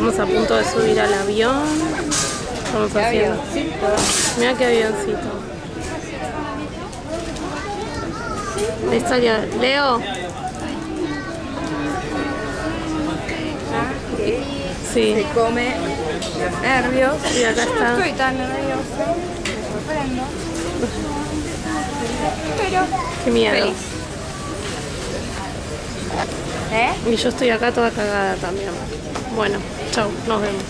Estamos a punto de subir al avión. Estamos haciendo. Mira qué avioncito. Ahí salió. Leo. Sí. Se come los nervios. Sí, acá Yo está. no estoy tan nerviosa, me sorprendo. Pero Qué miedo. feliz. Y yo estoy acá toda cagada también. Bueno, chau, nos vemos.